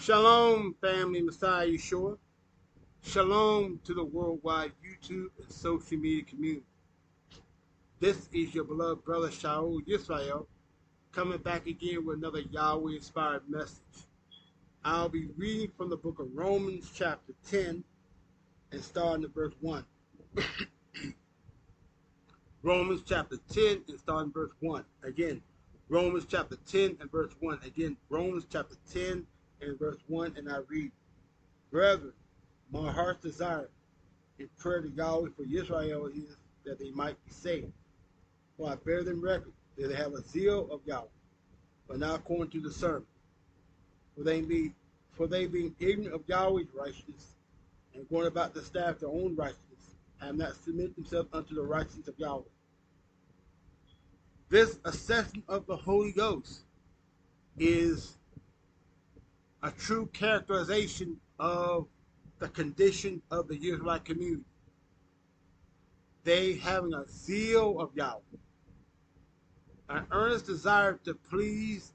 Shalom, family, Messiah Yeshua. Shalom to the worldwide YouTube and social media community. This is your beloved brother SHA'UL Yisrael, coming back again with another Yahweh-inspired message. I'll be reading from the book of Romans chapter 10 and starting at verse 1. Romans chapter 10 and starting verse 1. Again, Romans chapter 10 and verse 1. Again, Romans chapter 10 and verse 1, and I read, Brethren, my heart's desire in prayer to Yahweh for Israel is that they might be saved. For I bear them record that they have a zeal of Yahweh, but not according to the sermon. For they being ignorant of Yahweh's righteousness, and going about to establish their own righteousness, have not submitted themselves unto the righteousness of Yahweh. This assessment of the Holy Ghost is a true characterization of the condition of the Israelite community. They having a zeal of Yahweh, an earnest desire to please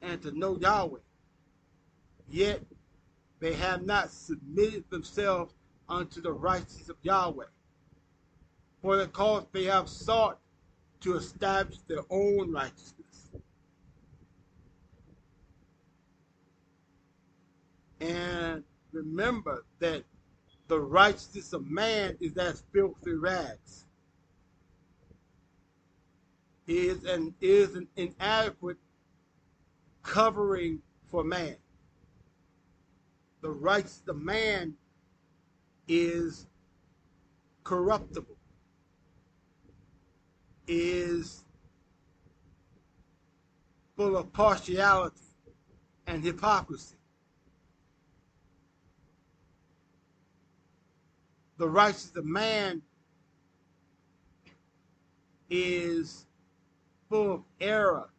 and to know Yahweh, yet they have not submitted themselves unto the righteousness of Yahweh, for the cause they have sought to establish their own righteousness. And remember that the righteousness of man is as filthy rags. Is an inadequate covering for man. The righteousness of man is corruptible, is full of partiality and hypocrisy. The righteousness of man is full of error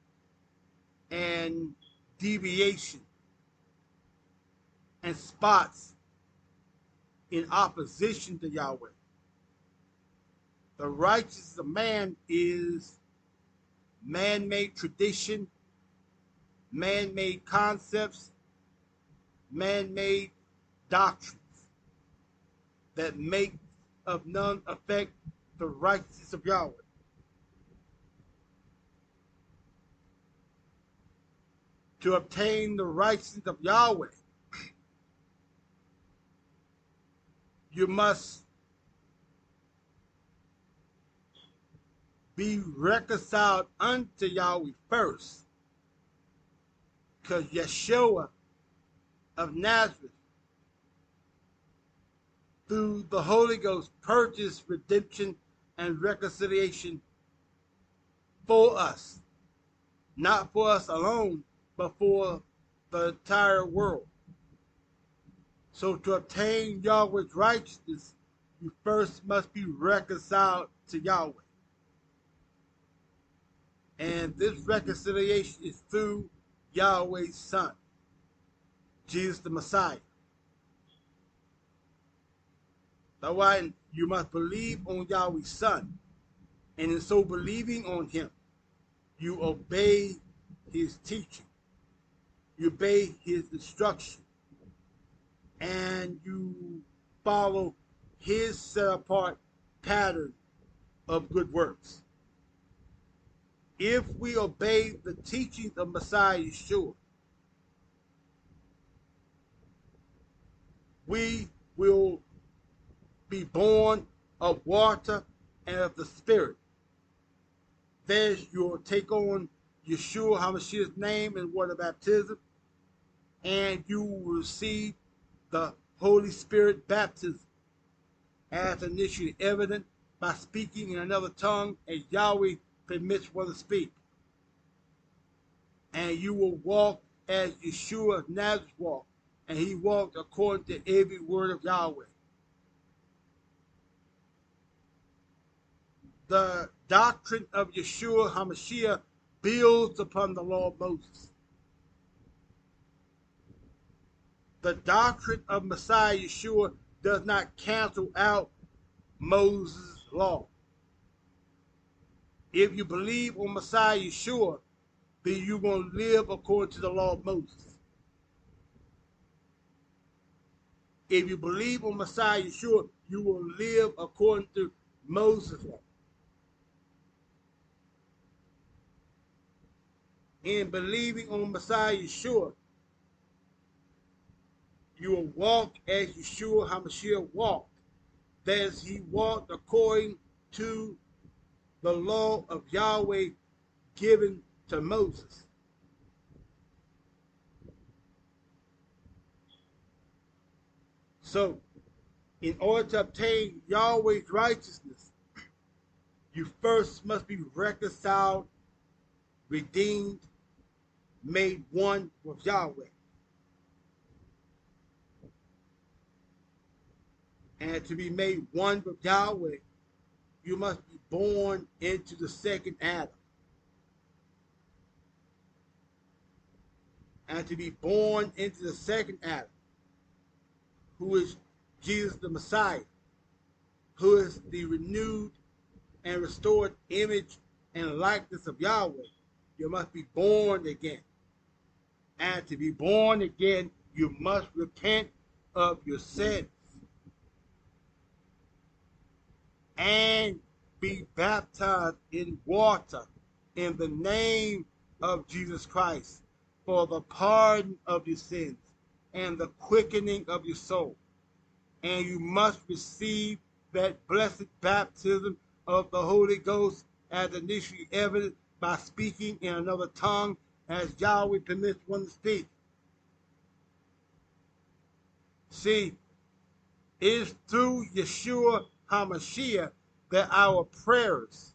and deviation and spots in opposition to Yahweh. The righteousness of man is man-made tradition, man-made concepts, man-made doctrines that make of none affect the righteousness of Yahweh. To obtain the righteousness of Yahweh, you must be reconciled unto Yahweh first, because Yeshua of Nazareth, through the Holy Ghost, purchased redemption and reconciliation for us. Not for us alone, but for the entire world. So to obtain Yahweh's righteousness, you first must be reconciled to Yahweh. And this reconciliation is through Yahweh's Son, Jesus the Messiah. That's why you must believe on Yahweh's Son. And in so believing on him, you obey his teaching. You obey his instruction. And you follow his set-apart pattern of good works. If we obey the teachings of Messiah Yeshua, we will be born of water and of the Spirit. Then you will take on Yeshua HaMashiach's name in water baptism, and you will receive the Holy Spirit baptism as initially evident by speaking in another tongue as Yahweh permits one to speak. And you will walk as Yeshua of Nazareth walked, and he walked according to every word of Yahweh. The doctrine of Yeshua HaMashiach builds upon the law of Moses. The doctrine of Messiah Yeshua does not cancel out Moses' law. If you believe on Messiah Yeshua, then you're going to live according to the law of Moses. If you believe on Messiah Yeshua, you will live according to Moses' law. In believing on Messiah Yeshua, you will walk as Yeshua HaMashiach walked. That is, he walked according to the law of Yahweh given to Moses. So, in order to obtain Yahweh's righteousness, you first must be reconciled, redeemed, made one with Yahweh. And to be made one with Yahweh, you must be born into the second Adam. And to be born into the second Adam, who is Jesus the Messiah, who is the renewed and restored image and likeness of Yahweh, you must be born again. And to be born again, you must repent of your sins and be baptized in water in the name of Jesus Christ for the pardon of your sins and the quickening of your soul. And you must receive that blessed baptism of the Holy Ghost as initially evident by speaking in another tongue as Yahweh permits one to speak. See, it is through Yeshua HaMashiach that our prayers,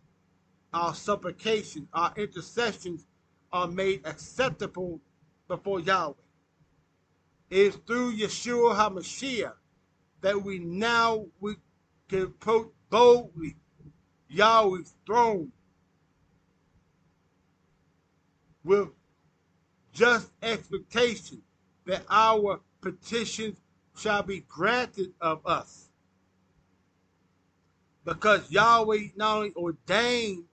our supplications, our intercessions are made acceptable before Yahweh. It is through Yeshua HaMashiach that we can approach boldly Yahweh's throne with just expectation that our petitions shall be granted of us. Because Yahweh not only ordained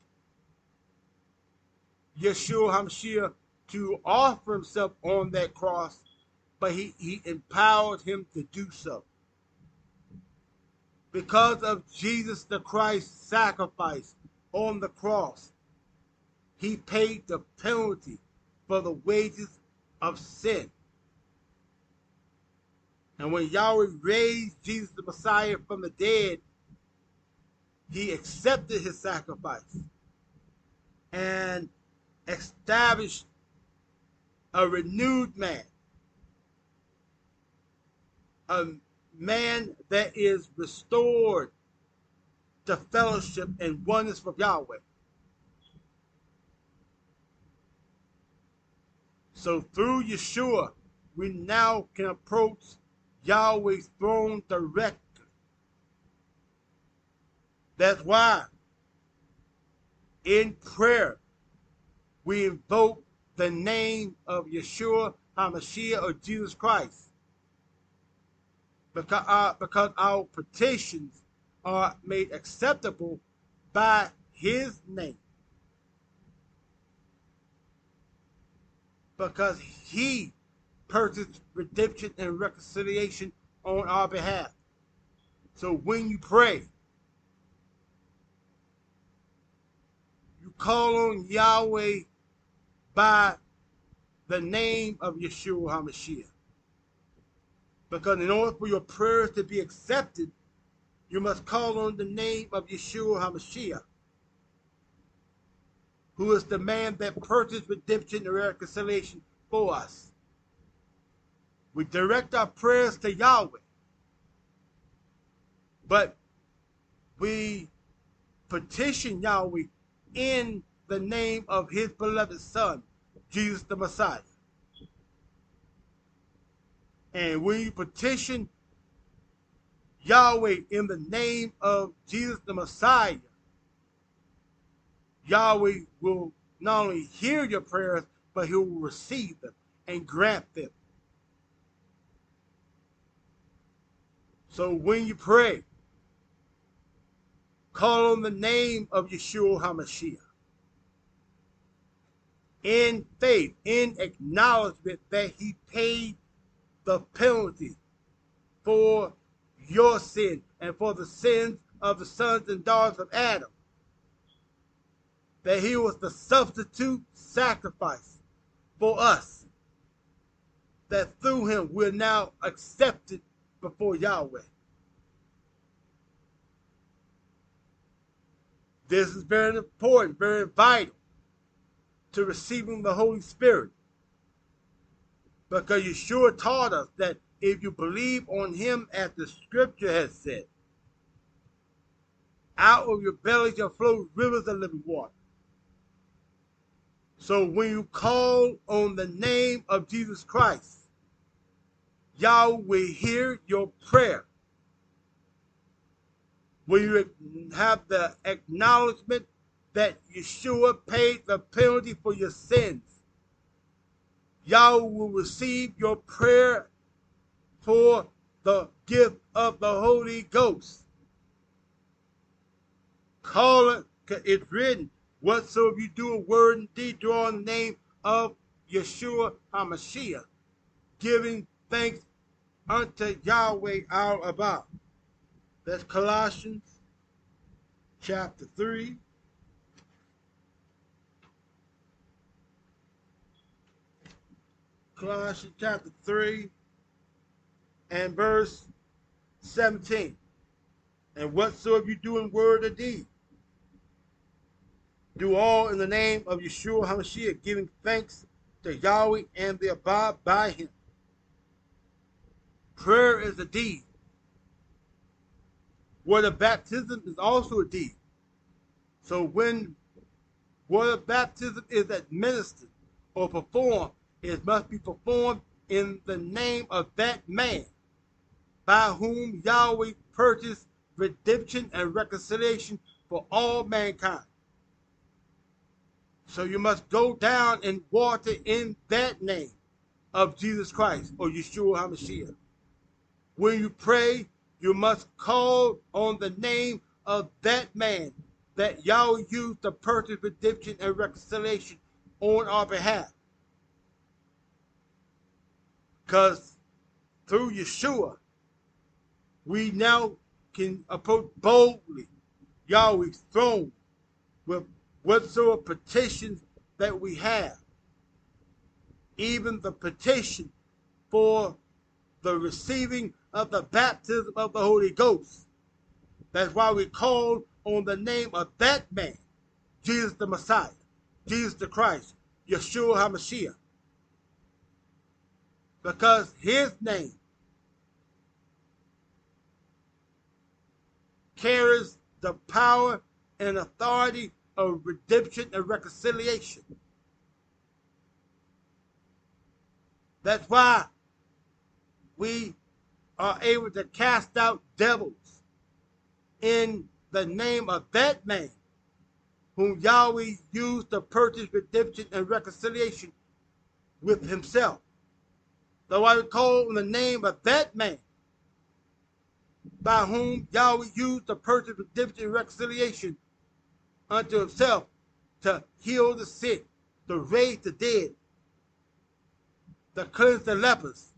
Yeshua HaMashiach to offer himself on that cross, but he empowered him to do so. Because of Jesus the Christ's sacrifice on the cross, he paid the penalty for the wages of sin. And when Yahweh raised Jesus the Messiah from the dead, he accepted his sacrifice and established a renewed man, a man that is restored to fellowship and oneness with Yahweh. So through Yeshua, we now can approach Yahweh's throne directly. That's why in prayer we invoke the name of Yeshua HaMashiach or Jesus Christ, because our petitions are made acceptable by his name, because he purchased redemption and reconciliation on our behalf. So when you pray, you call on Yahweh by the name of Yeshua HaMashiach. Because in order for your prayers to be accepted, you must call on the name of Yeshua HaMashiach, who is the man that purchased redemption and reconciliation for us. We direct our prayers to Yahweh, but we petition Yahweh in the name of his beloved Son, Jesus the Messiah. And when you petition Yahweh in the name of Jesus the Messiah, Yahweh will not only hear your prayers, but he will receive them and grant them. So when you pray, call on the name of Yeshua HaMashiach in faith, in acknowledgement that he paid the penalty for your sin and for the sins of the sons and daughters of Adam. That he was the substitute sacrifice for us. That through him we're now accepted before Yahweh. This is very important, very vital to receiving the Holy Spirit. Because Yeshua taught us that if you believe on him as the scripture has said, out of your belly shall flow rivers of living water. So when you call on the name of Jesus Christ, Yahweh will hear your prayer. When you have the acknowledgement that Yeshua paid the penalty for your sins, Yahweh will receive your prayer for the gift of the Holy Ghost. Call it, it's written, whatsoever you do in word and deed, do all in the name of Yeshua HaMashiach, giving thanks unto Yahweh our Abba. That's Colossians chapter 3. Colossians chapter 3 and verse 17. And whatsoever you do in word or deed, do all in the name of Yeshua HaMashiach, giving thanks to Yahweh and the Abba by him. Prayer is a deed. Water baptism is also a deed. So when water baptism is administered or performed, it must be performed in the name of that man by whom Yahweh purchased redemption and reconciliation for all mankind. So you must go down in water in that name of Jesus Christ or Yeshua HaMashiach. When you pray, you must call on the name of that man that Yahweh used to purchase redemption and reconciliation on our behalf. Because through Yeshua, we now can approach boldly Yahweh's throne with whatsoever petitions that we have. Even the petition for the receiving of the baptism of the Holy Ghost. That's why we call on the name of that man, Jesus the Messiah, Jesus the Christ, Yeshua HaMashiach. Because his name carries the power and authority of redemption and reconciliation. That's why we are able to cast out devils in the name of that man whom Yahweh used to purchase redemption and reconciliation with himself. So I would call on the name of that man by whom Yahweh used to purchase redemption and reconciliation unto himself to heal the sick, to raise the dead, to cleanse the lepers.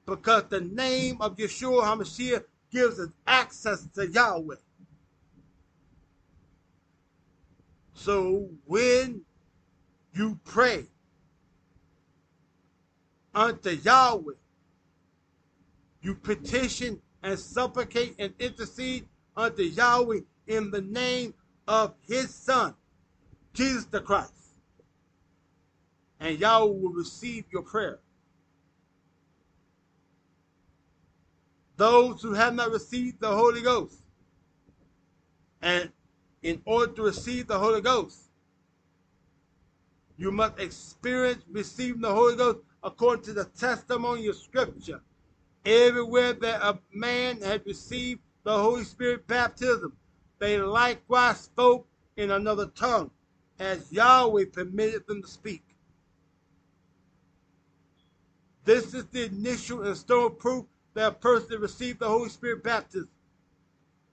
Because the name of Yeshua HaMashiach gives us access to Yahweh. So when you pray unto Yahweh, you petition and supplicate and intercede unto Yahweh in the name of his Son, Jesus the Christ. And Yahweh will receive your prayer. Those who have not received the Holy Ghost, and in order to receive the Holy Ghost, you must experience receiving the Holy Ghost according to the testimony of Scripture. Everywhere that a man had received the Holy Spirit baptism, they likewise spoke in another tongue, as Yahweh permitted them to speak. This is the initial and stone proof that a person received the Holy Spirit baptism,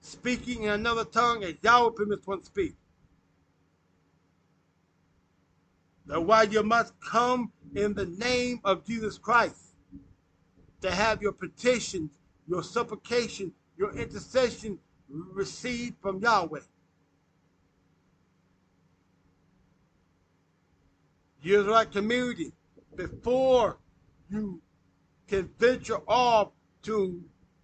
speaking in another tongue as Yahweh permits one to speak. That's why you must come in the name of Jesus Christ, to have your petitions, your supplication, your intercession received from Yahweh. You as right community, before you can venture off to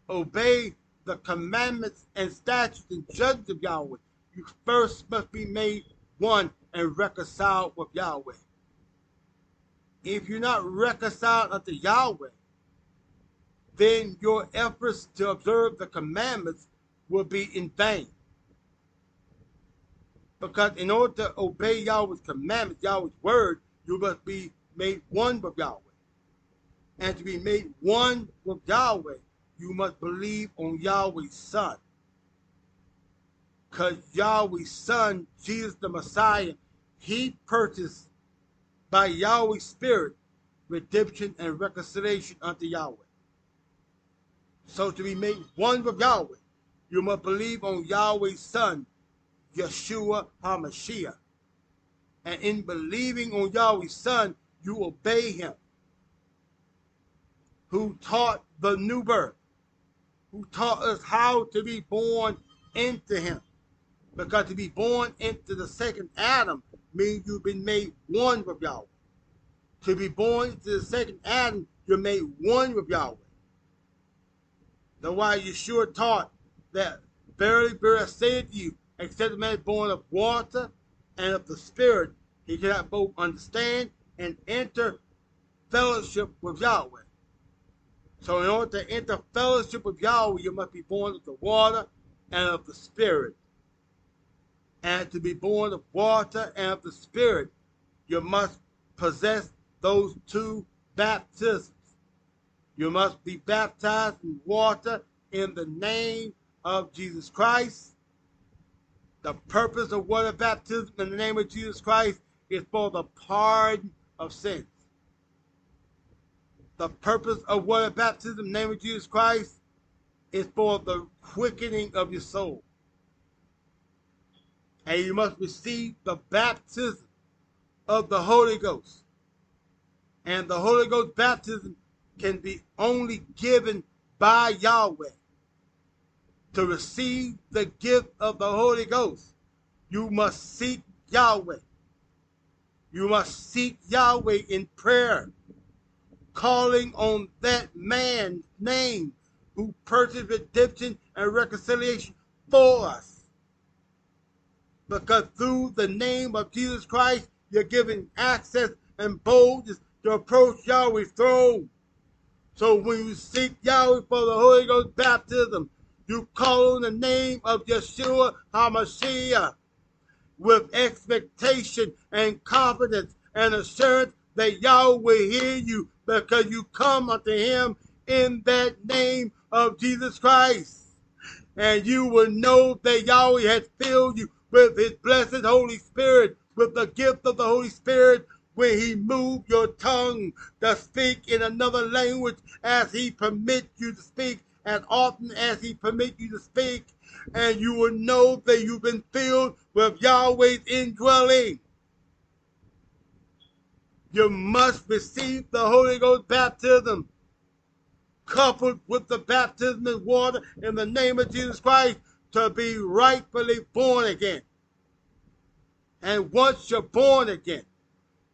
obey the commandments and statutes and judgments of Yahweh, you first must be made one and reconciled with Yahweh. If you're not reconciled unto Yahweh, then your efforts to observe the commandments will be in vain. Because in order to obey Yahweh's commandments, Yahweh's word, you must be made one with Yahweh. And to be made one with Yahweh, you must believe on Yahweh's Son. Because Yahweh's Son, Jesus the Messiah, he purchased by Yahweh's Spirit redemption and reconciliation unto Yahweh. So to be made one with Yahweh, you must believe on Yahweh's Son, Yeshua HaMashiach. And in believing on Yahweh's Son, you obey him, who taught the new birth, who taught us how to be born into him. Because to be born into the second Adam means you've been made one with Yahweh. To be born into the second Adam, you're made one with Yahweh. That's why Yeshua taught that, verily, verily I say to you, except a man is born of water and of the Spirit, he cannot both understand and enter fellowship with Yahweh. So in order to enter fellowship with Yahweh, you must be born of the water and of the Spirit. And to be born of water and of the Spirit, you must possess those two baptisms. You must be baptized in water in the name of Jesus Christ. The purpose of water baptism in the name of Jesus Christ is for the pardon of sins. The purpose of water baptism in the name of Jesus Christ is for the quickening of your soul. And you must receive the baptism of the Holy Ghost. And the Holy Ghost baptism can be only given by Yahweh. To receive the gift of the Holy Ghost, you must seek Yahweh. You must seek Yahweh in prayer, calling on that man's name who purchased redemption and reconciliation for us. Because through the name of Jesus Christ, you're given access and boldness to approach Yahweh's throne. So when you seek Yahweh for the Holy Ghost baptism, you call on the name of Yeshua HaMashiach with expectation and confidence and assurance that Yahweh will hear you, because you come unto him in that name of Jesus Christ. And you will know that Yahweh has filled you with his blessed Holy Spirit, with the gift of the Holy Spirit, when he moved your tongue to speak in another language as he permits you to speak, as often as he permits you to speak. And you will know that you've been filled with Yahweh's indwelling. You must receive the Holy Ghost baptism, coupled with the baptism in water in the name of Jesus Christ, to be rightfully born again. And once you're born again,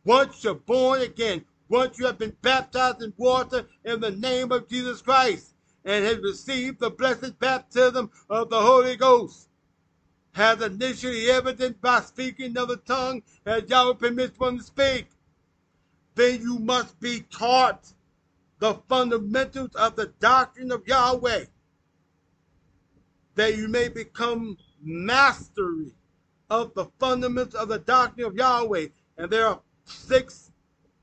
once you have been baptized in water in the name of Jesus Christ and have received the blessed baptism of the Holy Ghost, has initially evidenced by speaking another tongue as Yahweh permits one to speak, then you must be taught the fundamentals of the doctrine of Yahweh, that you may become mastery of the fundamentals of the doctrine of Yahweh. And there are 6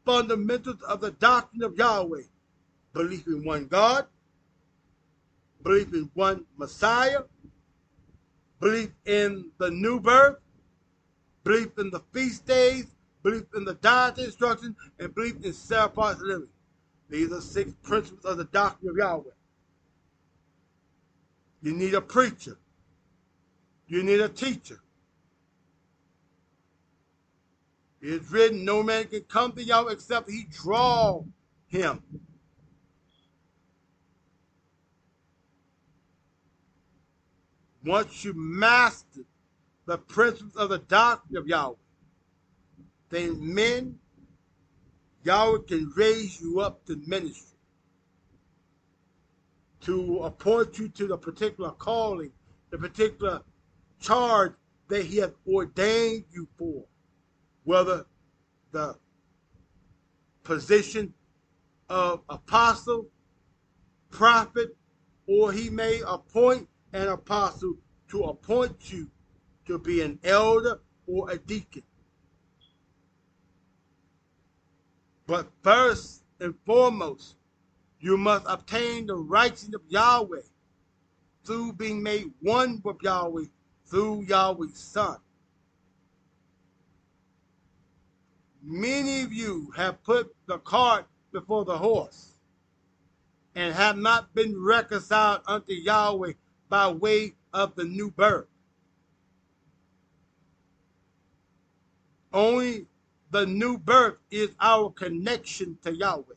fundamentals of the doctrine of Yahweh: belief in one God, belief in one Messiah, belief in the new birth, belief in the feast days, belief in the dietary instructions, and belief in self-appointed living. These are 6 principles of the doctrine of Yahweh. You need a preacher. You need a teacher. It is written, no man can come to Yahweh except he draw him. once you master the principles of the doctrine of Yahweh, then men, Yahweh can raise you up to ministry, to appoint you to the particular calling, the particular charge that he has ordained you for, whether the position of apostle, prophet, or he may appoint an apostle to appoint you to be an elder or a deacon. But first and foremost, you must obtain the righteousness of Yahweh through being made one with Yahweh through Yahweh's Son. Many of you have put the cart before the horse and have not been reconciled unto Yahweh by way of the new birth. Only the new birth is our connection to Yahweh.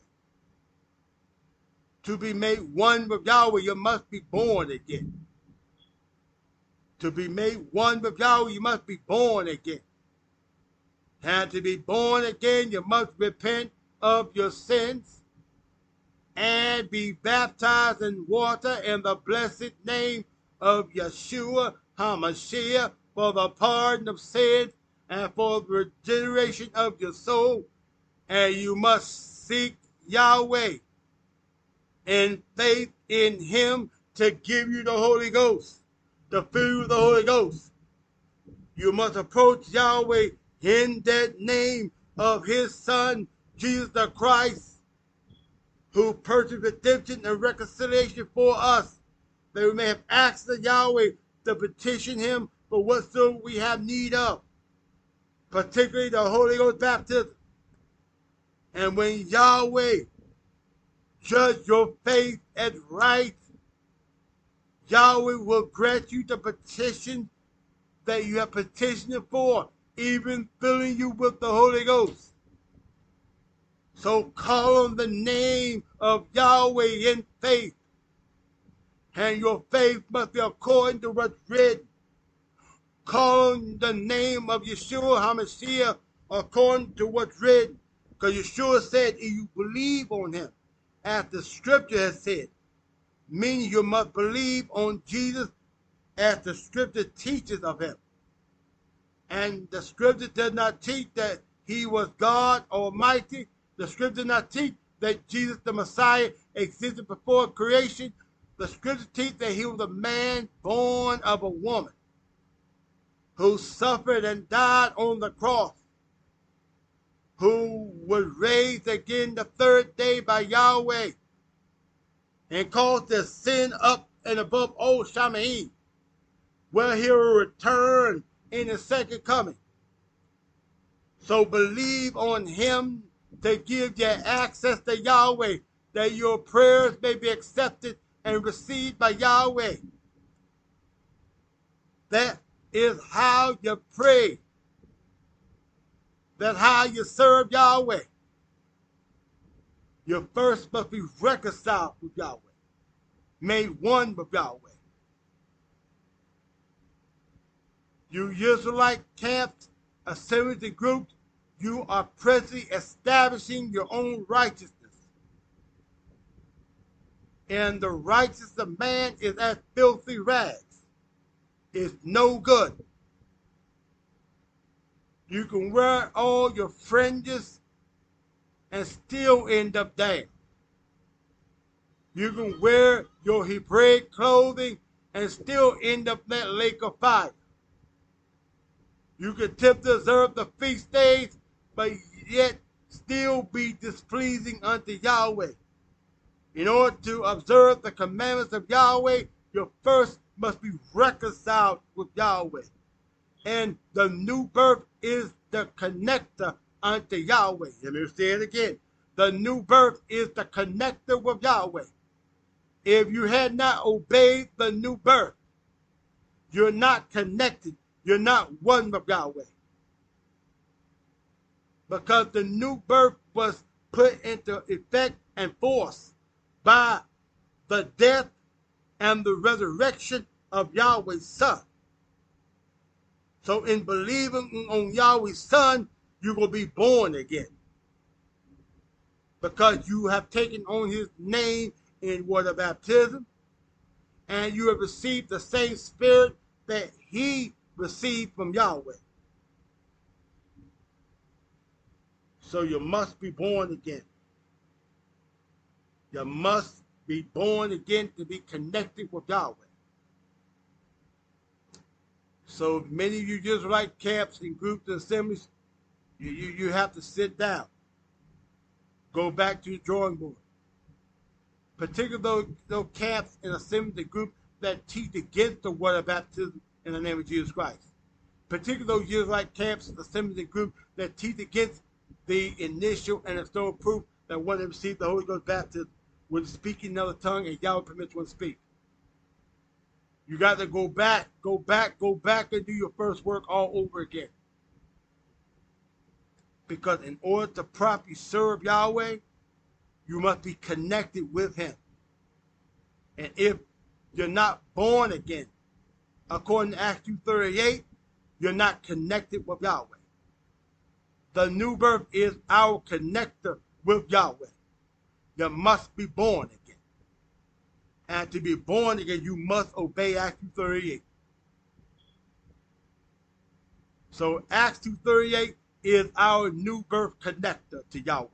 To be made one with Yahweh, you must be born again. To be made one with Yahweh, you must be born again. And to be born again, you must repent of your sins and be baptized in water in the blessed name of Yeshua HaMashiach for the pardon of sins and for the regeneration of your soul. And you must seek Yahweh in faith in him to give you the Holy Ghost, to fill you with the Holy Ghost. You must approach Yahweh in that name of his Son, Jesus the Christ, who purchased redemption and reconciliation for us, that we may have access to Yahweh to petition him for whatsoever we have need of, particularly the Holy Ghost baptism. And when Yahweh judge your faith as right, Yahweh will grant you the petition that you have petitioned for, even filling you with the Holy Ghost. So call on the name of Yahweh in faith, and your faith must be according to what's written. Call on the name of Yeshua HaMashiach according to what's written, because Yeshua said, if you believe on him, as the scripture has said, meaning you must believe on Jesus as the scripture teaches of him. And the scripture does not teach that he was God Almighty. The scripture does not teach that Jesus the Messiah existed before creation. The scripture teaches that he was a man born of a woman who suffered and died on the cross, who was raised again the third day by Yahweh and caused to ascend up and above old Shammai, where he will return in the second coming. So believe on him to give you access to Yahweh, that your prayers may be accepted and received by Yahweh. That is how you pray. That's how you serve Yahweh. You first must be reconciled with Yahweh, made one with Yahweh. You Israelite camps, assemblies and groups, you are presently establishing your own righteousness. And the righteousness of man is as filthy rags. It's no good. You can wear all your fringes and still end up down. You can wear your Hebraic clothing and still end up in that lake of fire. You can attempt to observe the feast days, but yet still be displeasing unto Yahweh. In order to observe the commandments of Yahweh, you first must be reconciled with Yahweh. And the new birth is the connector unto Yahweh. Let me say it again. The new birth is the connector with Yahweh. If you had not obeyed the new birth, you're not connected. You're not one with Yahweh. Because the new birth was put into effect and force by the death and the resurrection of Yahweh's Son. So in believing on Yahweh's Son, you're going to be born again. Because you have taken on his name in water baptism, and you have received the same spirit that he received from Yahweh. So you must be born again. You must be born again to be connected with Yahweh. So many of you Israelite camps and groups and assemblies, you have to sit down. Go back to the drawing board. Particularly those camps and assemblies and groups that teach against the water baptism in the name of Jesus Christ. Particularly those Israelite camps, assemblies, and groups that teach against the initial and external proof that one that received the Holy Ghost baptism with speaking another tongue and Yahweh permits one to speak. You got to go back and do your first work all over again. Because in order to properly serve Yahweh, you must be connected with him. And if you're not born again, according to Acts 2:38, you're not connected with Yahweh. The new birth is our connector with Yahweh. You must be born again. And to be born again, you must obey Acts 2:38. So Acts 2:38 is our new birth connector to Yahweh.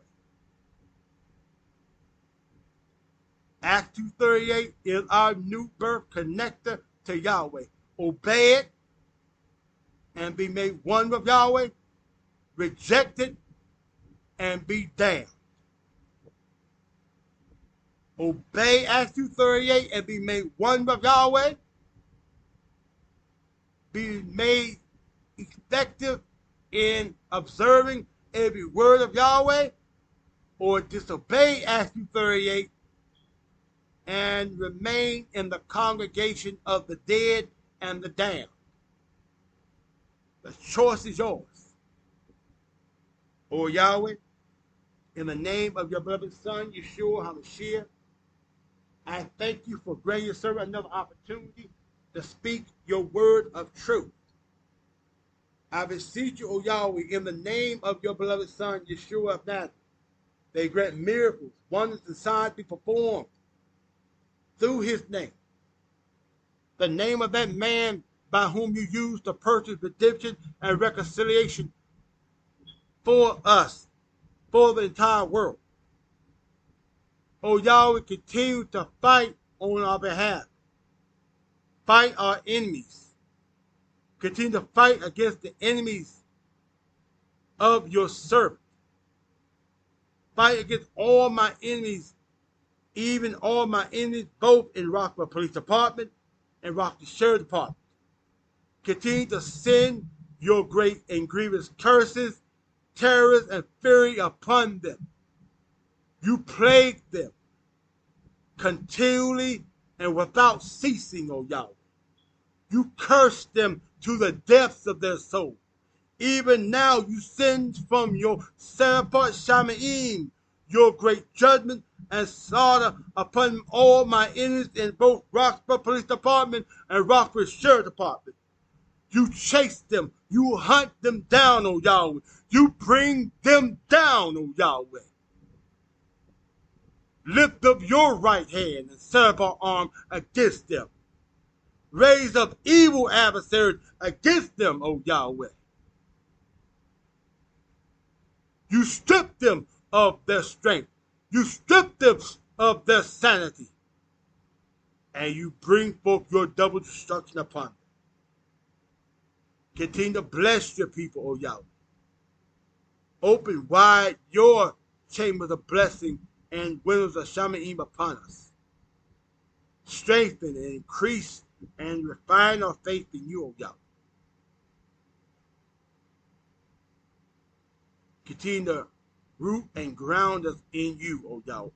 Acts 2:38 is our new birth connector to Yahweh. Obey it and be made one with Yahweh. Reject it and be damned. Obey Acts 2:38 and be made one with Yahweh. Be made effective in observing every word of Yahweh, or disobey Acts 2:38 and remain in the congregation of the dead and the damned. The choice is yours. O Yahweh, in the name of your beloved Son, Yeshua HaMashiach, I thank you for granting your servant another opportunity to speak your word of truth. I beseech you, O Yahweh, in the name of your beloved Son, Yeshua of Nazareth, they grant miracles, wonders, and signs be performed through his name. The name of that man by whom you used to purchase redemption and reconciliation for us, for the entire world. O Yahweh, continue to fight on our behalf. Fight our enemies. Continue to fight against the enemies of your servant. Fight against all my enemies, even all my enemies, both in Roxboiro Police Department and Roxboiro Sheriff Department. Continue to send your great and grievous curses, terrors, and fury upon them. You plague them continually and without ceasing, O Yahweh. You curse them to the depths of their soul. Even now you send from your set-apart Sha'UL your great judgment and slaughter upon all my enemies in both Roxboiro Police Department and Roxboiro Sheriff Department. You chase them. You hunt them down, O Yahweh. You bring them down, O Yahweh. Lift up your right hand and set up our arm against them. Raise up evil adversaries against them, O Yahweh. You strip them of their strength. You strip them of their sanity. And you bring forth your double destruction upon them. Continue to bless your people, O Yahweh. Open wide your chambers of blessing and windows of Sha'UL upon us. Strengthen and increase and refine our faith in you, O Yahweh. Continue to root and ground us in you, O Yahweh.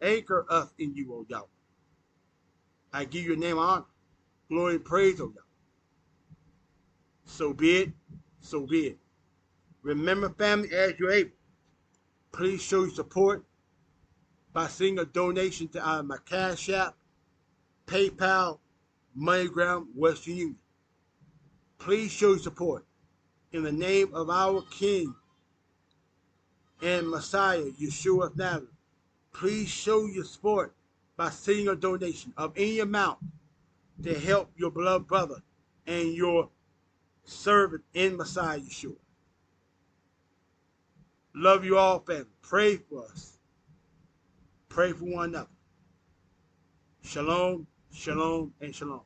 Anchor us in you, O Yahweh. I give your name honor, glory, and praise, O Yahweh. So be it, so be it. Remember, family, as you're able, please show your support by sending a donation to either my Cash App, PayPal, MoneyGram, Western Union. Please show your support in the name of our King and Messiah, Yeshua of Nazareth. Please show your support by sending a donation of any amount to help your beloved brother and your servant in Messiah, Yeshua. Love you all, family. Pray for us. Pray for one another. Shalom, shalom, and shalom.